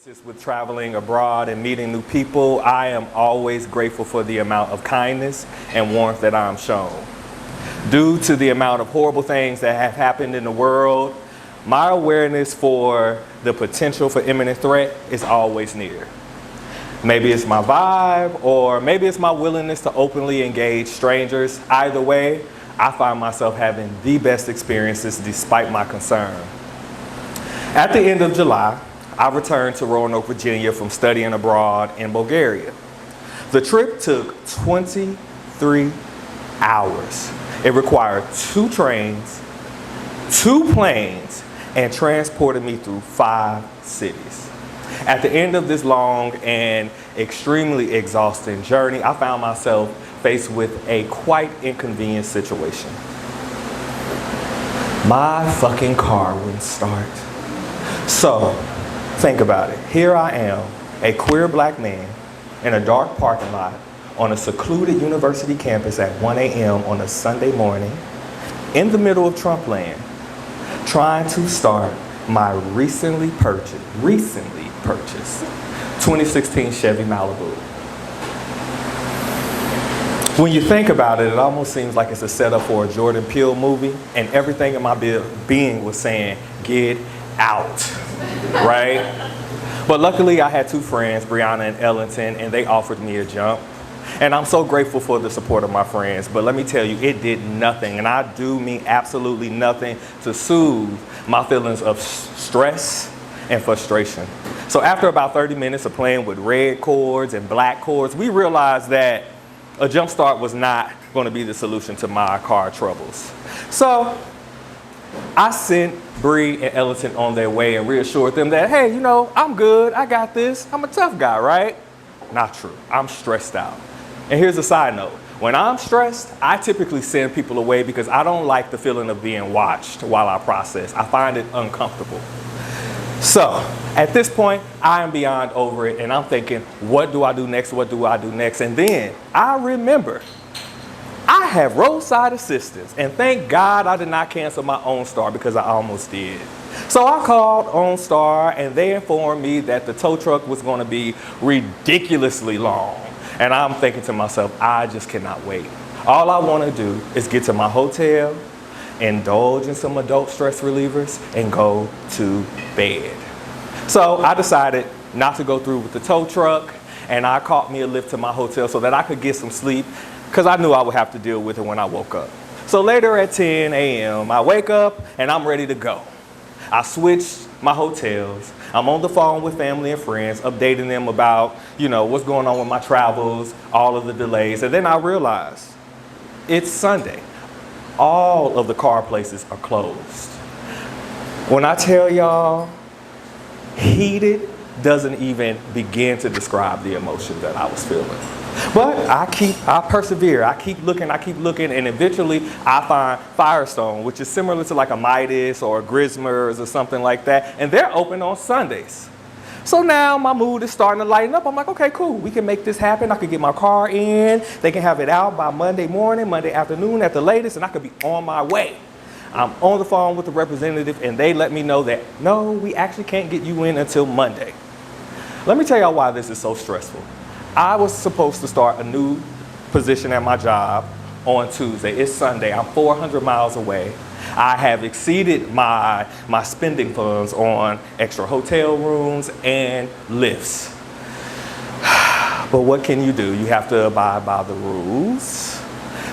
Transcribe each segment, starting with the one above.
With traveling abroad and meeting new people, I am always grateful for the amount of kindness and warmth that I'm shown. Due to the amount of horrible things that have happened in the world, my awareness for the potential for imminent threat is always near. Maybe it's my vibe, or maybe it's my willingness to openly engage strangers. Either way, I find myself having the best experiences despite my concern. At the end of July, I returned to Roanoke, Virginia from studying abroad in Bulgaria. The trip took 23 hours. It required 2 trains, 2 planes, and transported me through 5 cities. At the end of this long and extremely exhausting journey, I found myself faced with a quite inconvenient situation. My fucking car wouldn't start. So, think about it. Here I am, a queer black man in a dark parking lot on a secluded university campus at 1 a.m. on a Sunday morning in the middle of Trump land, trying to start my recently purchased 2016 Chevy Malibu. When you think about it, it almost seems like it's a setup for a Jordan Peele movie, and everything in my being was saying, get out, right? But luckily I had 2 friends, Brianna and Ellington, and they offered me a jump. And I'm so grateful for the support of my friends, but let me tell you, it did nothing, and I do mean absolutely nothing, to soothe my feelings of stress and frustration. So after about 30 minutes of playing with red cords and black cords, we realized that a jump start was not going to be the solution to my car troubles. So I sent Bree and Ellington on their way and reassured them that, hey, you know, I'm good, I got this, I'm a tough guy, right? Not true. I'm stressed out. And here's a side note. When I'm stressed, I typically send people away because I don't like the feeling of being watched while I process. I find it uncomfortable. So at this point, I am beyond over it, and I'm thinking, what do I do next? What do I do next? And then I remember I have roadside assistance, and thank God I did not cancel my OnStar because I almost did. So I called OnStar, and they informed me that the tow truck was going to be ridiculously long. And I'm thinking to myself, I just cannot wait. All I want to do is get to my hotel, indulge in some adult stress relievers, and go to bed. So I decided not to go through with the tow truck, and I caught me a lift to my hotel so that I could get some sleep, because I knew I would have to deal with it when I woke up. So later at 10 a.m., I wake up and I'm ready to go. I switched my hotels. I'm on the phone with family and friends, updating them about, you know, what's going on with my travels, all of the delays. And then I realized it's Sunday. All of the car places are closed. When I tell y'all, heated doesn't even begin to describe the emotion that I was feeling. But I persevere, I keep looking, and eventually I find Firestone, which is similar to like a Midas or a Grismer's or something like that, and they're open on Sundays. So now my mood is starting to lighten up. I'm like, okay, cool, we can make this happen. I can get my car in, they can have it out by Monday morning, Monday afternoon at the latest, and I could be on my way. I'm on the phone with the representative, and they let me know that, no, we actually can't get you in until Monday. Let me tell y'all why this is so stressful. I was supposed to start a new position at my job on Tuesday. It's Sunday. I'm 400 miles away. I have exceeded my spending funds on extra hotel rooms and lifts. But what can you do? You have to abide by the rules.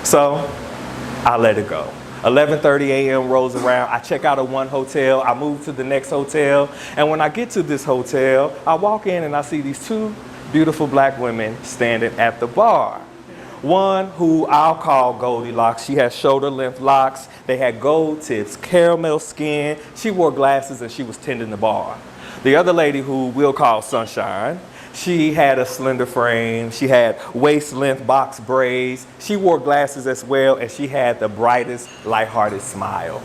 So I let it go. 11:30 a.m. rolls around. I check out of one hotel. I move to the next hotel. And when I get to this hotel, I walk in and I see these 2 beautiful black women standing at the bar. One who I'll call Goldilocks. She has shoulder-length locks. They had gold tips, caramel skin. She wore glasses and she was tending the bar. The other lady, who we'll call Sunshine, she had a slender frame. She had waist-length box braids. She wore glasses as well, and she had the brightest, lighthearted smile.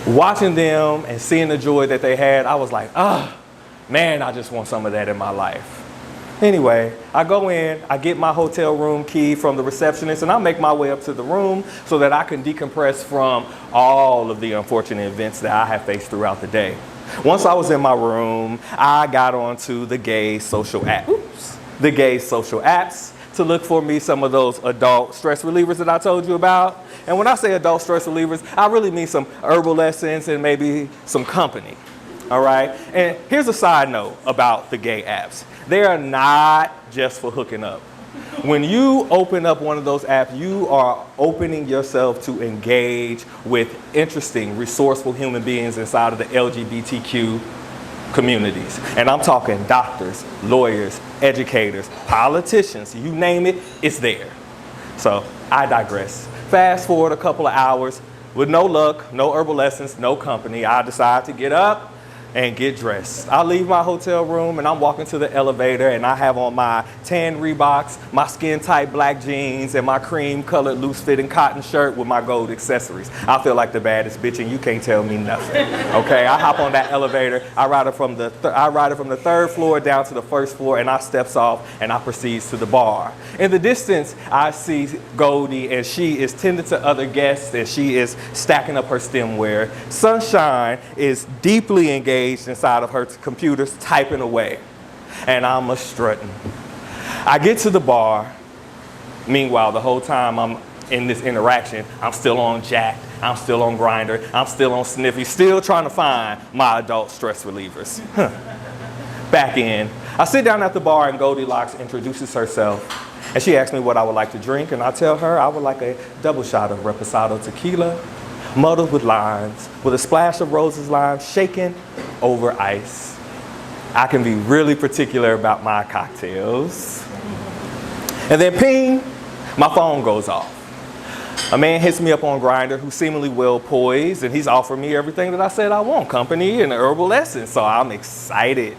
Watching them and seeing the joy that they had, I was like, man, I just want some of that in my life. Anyway, I go in, I get my hotel room key from the receptionist, and I make my way up to the room so that I can decompress from all of the unfortunate events that I have faced throughout the day. Once I was in my room, I got onto the gay social apps. The gay social apps to look for me some of those adult stress relievers that I told you about. And when I say adult stress relievers, I really mean some herbal essence and maybe some company. All right? And here's a side note about the gay apps. They are not just for hooking up. When you open up one of those apps, you are opening yourself to engage with interesting, resourceful human beings inside of the LGBTQ communities. And I'm talking doctors, lawyers, educators, politicians, you name it, it's there. So I digress. Fast forward a couple of hours, with no luck, no herbal essence, no company, I decide to get up and get dressed. I leave my hotel room and I'm walking to the elevator and I have on my tan Reeboks, my skin tight black jeans, and my cream colored loose fitting cotton shirt with my gold accessories. I feel like the baddest bitch and you can't tell me nothing. Okay, I hop on that elevator, I ride it from the third floor down to the first floor, and I steps off and I proceeds to the bar. In the distance, I see Goldie, and she is tending to other guests and she is stacking up her stemware. Sunshine is deeply engaged inside of her computers, typing away, and I'm a-strutting. I get to the bar. Meanwhile, the whole time I'm in this interaction, I'm still on Jack, I'm still on Grindr, I'm still on Sniffy, still trying to find my adult stress relievers. Back in, I sit down at the bar and Goldilocks introduces herself, and she asks me what I would like to drink, and I tell her I would like a double shot of Reposado tequila, muddled with limes, with a splash of Rose's lime shaken over ice. I can be really particular about my cocktails. And then ping, my phone goes off. A man hits me up on Grindr who's seemingly well poised, and he's offering me everything that I said I want, company and herbal essence, so I'm excited.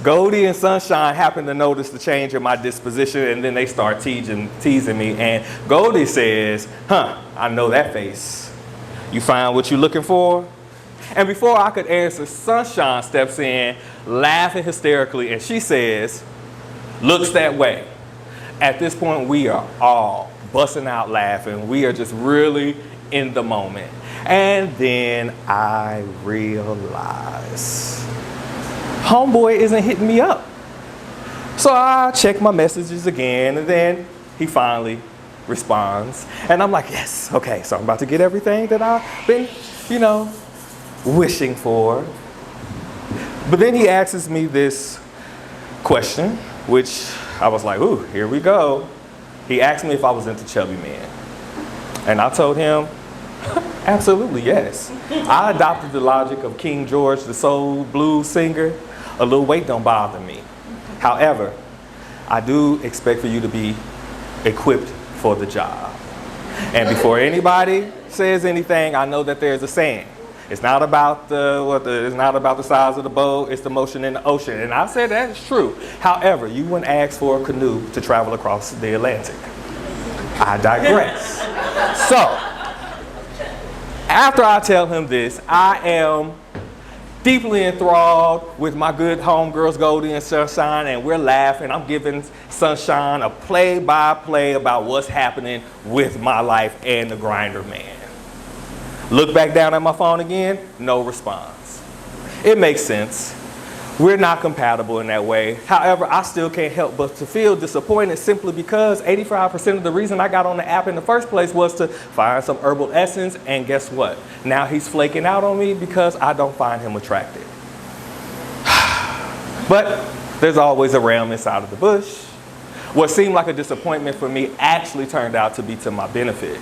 Goldie and Sunshine happen to notice the change in my disposition, and then they start teasing me, and Goldie says, I know that face. You find what you're looking for? And before I could answer, Sunshine steps in, laughing hysterically, and she says, looks that way. At this point, we are all busting out laughing. We are just really in the moment. And then I realize, homeboy isn't hitting me up. So I check my messages again, and then he finally responds. And I'm like, yes, okay, so I'm about to get everything that I've been, wishing for. But then he asks me this question, which I was like, ooh, here we go. He asked me if I was into chubby men. And I told him, absolutely, yes. I adopted the logic of King George, the soul blues singer. A little weight don't bother me. However, I do expect for you to be equipped for the job. And before anybody says anything, I know that there's a saying. It's not about the size of the boat, it's the motion in the ocean. And I said that is true. However, you wouldn't ask for a canoe to travel across the Atlantic. I digress. So, after I tell him this, I am deeply enthralled with my good homegirls Goldie and Sunshine, and we're laughing. I'm giving Sunshine a play-by-play about what's happening with my life and the Grindr man. Look back down at my phone again, no response. It makes sense. We're not compatible in that way. However, I still can't help but to feel disappointed simply because 85% of the reason I got on the app in the first place was to find some herbal essence, and guess what? Now he's flaking out on me because I don't find him attractive. But there's always a ram inside of the bush. What seemed like a disappointment for me actually turned out to be to my benefit.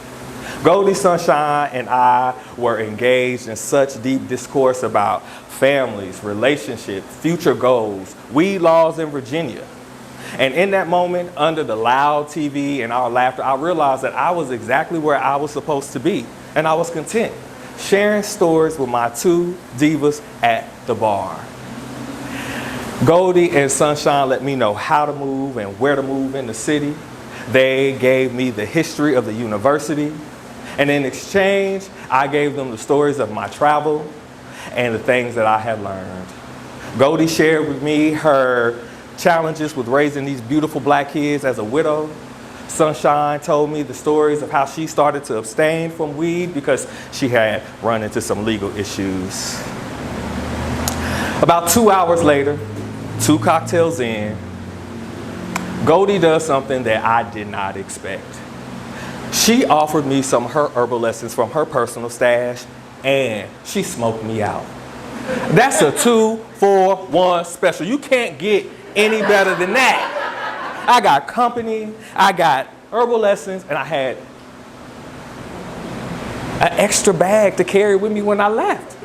Goldie, Sunshine, and I were engaged in such deep discourse about families, relationships, future goals, weed laws in Virginia. And in that moment, under the loud TV and our laughter, I realized that I was exactly where I was supposed to be. And I was content, sharing stories with my two divas at the bar. Goldie and Sunshine let me know how to move and where to move in the city. They gave me the history of the university. And in exchange, I gave them the stories of my travel and the things that I had learned. Goldie shared with me her challenges with raising these beautiful black kids as a widow. Sunshine told me the stories of how she started to abstain from weed because she had run into some legal issues. About 2 hours later, 2 cocktails in, Goldie does something that I did not expect. She offered me some of her herbal lessons from her personal stash, and she smoked me out. That's a 2-for-1 special. You can't get any better than that. I got company, I got herbal lessons, and I had an extra bag to carry with me when I left.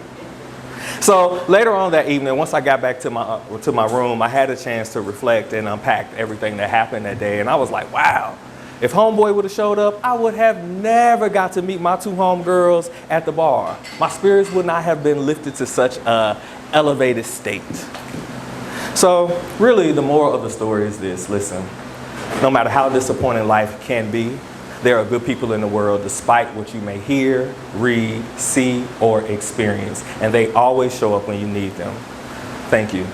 So later on that evening, once I got back to my room, I had a chance to reflect and unpack everything that happened that day. And I was like, wow, if homeboy would have showed up, I would have never got to meet my 2 homegirls at the bar. My spirits would not have been lifted to such a elevated state. So really, the moral of the story is this: listen, no matter how disappointing life can be, there are good people in the world despite what you may hear, read, see, or experience. And they always show up when you need them. Thank you.